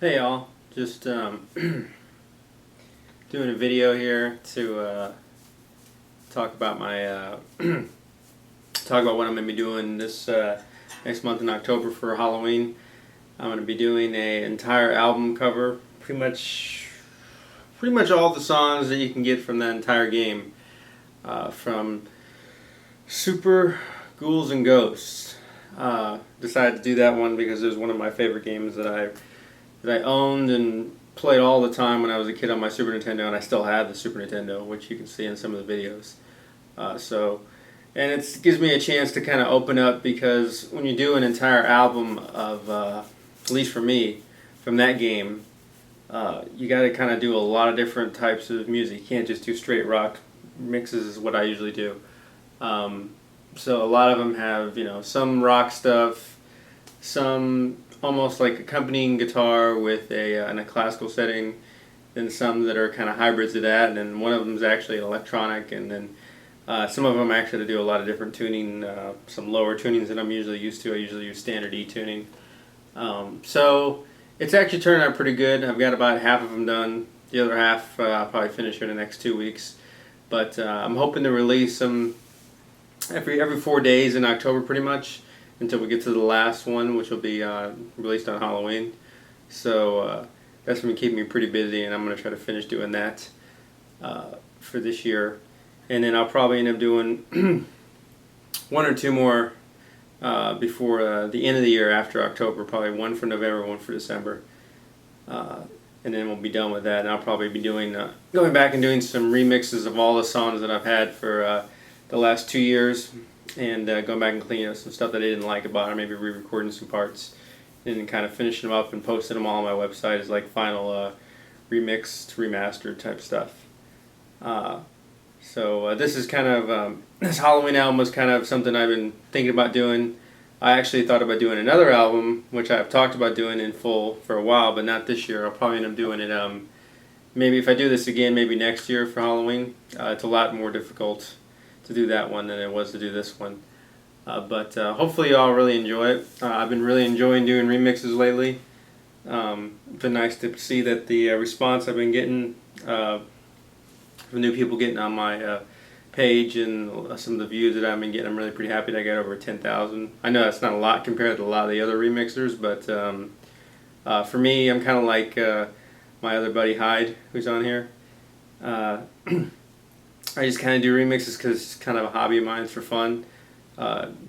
Hey y'all, just doing a video here to talk about my talk about what I'm gonna be doing this next month in October for Halloween. I'm gonna be doing a entire album cover, pretty much all the songs that you can get from that entire game, from Super Ghouls and Ghosts. Decided to do that one because it was one of my favorite games that I owned and played all the time when I was a kid on my Super Nintendo, and I still have the Super Nintendo, which you can see in some of the videos. And it gives me a chance to kind of open up, because when you do an entire album of, at least for me, from that game, you got to kind of do a lot of different types of music. You can't just do straight rock mixes is what I usually do. So a lot of them have, some rock stuff, some almost like accompanying guitar with in a classical setting, then some that are kind of hybrids of that, and then one of them is actually electronic, and then some of them actually do a lot of different tuning, some lower tunings that I'm usually used to. I usually use standard E tuning. So it's actually turned out pretty good. I've got about half of them done. The other half I'll probably finish in the next 2 weeks. But I'm hoping to release them every 4 days in October pretty much, until we get to the last one, which will be released on Halloween. So that's going to keep me pretty busy, and I'm going to try to finish doing that for this year. And then I'll probably end up doing one or two more before the end of the year after October, probably one for November, one for December. And then we'll be done with that, and I'll probably be going back and doing some remixes of all the songs that I've had for the last 2 years, and going back and cleaning up some stuff that I didn't like about it, maybe re-recording some parts, and kind of finishing them up and posting them all on my website as like final remixed, remastered type stuff. So this is kind of, this Halloween album was kind of something I've been thinking about doing. I actually thought about doing another album, which I've talked about doing in full for a while, but not this year. I'll probably end up doing it, maybe if I do this again, maybe next year for Halloween. It's a lot more difficult to do that one than it was to do this one. But hopefully y'all really enjoy it. I've been really enjoying doing remixes lately. It's been nice to see that the response I've been getting from new people getting on my page, and some of the views that I've been getting. I'm really pretty happy that I got over 10,000. I know that's not a lot compared to a lot of the other remixers, but for me, I'm kind of like my other buddy Hyde, who's on here. I just kind of do remixes because it's kind of a hobby of mine. It's for fun.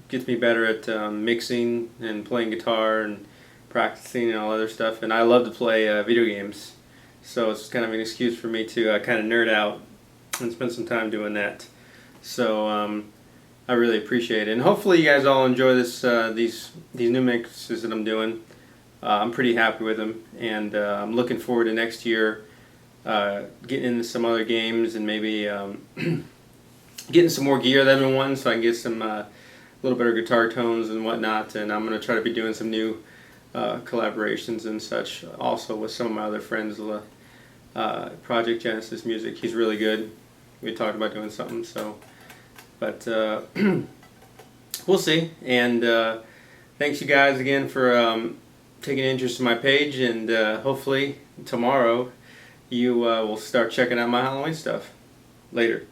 Gets me better at mixing and playing guitar and practicing and all other stuff. And I love to play video games, so it's kind of an excuse for me to kind of nerd out and spend some time doing that. So I really appreciate it, and hopefully you guys all enjoy these new mixes that I'm doing. I'm pretty happy with them, and I'm looking forward to next year. Getting into some other games, and maybe getting some more gear that I've been wanting, so I can get some little better guitar tones and whatnot. And I'm going to try to be doing some new collaborations and such, also with some of my other friends. Project Genesis Music, he's really good. We talked about doing something, but we'll see. And thanks you guys again for taking interest in my page, and hopefully tomorrow you will start checking out my Halloween stuff. Later.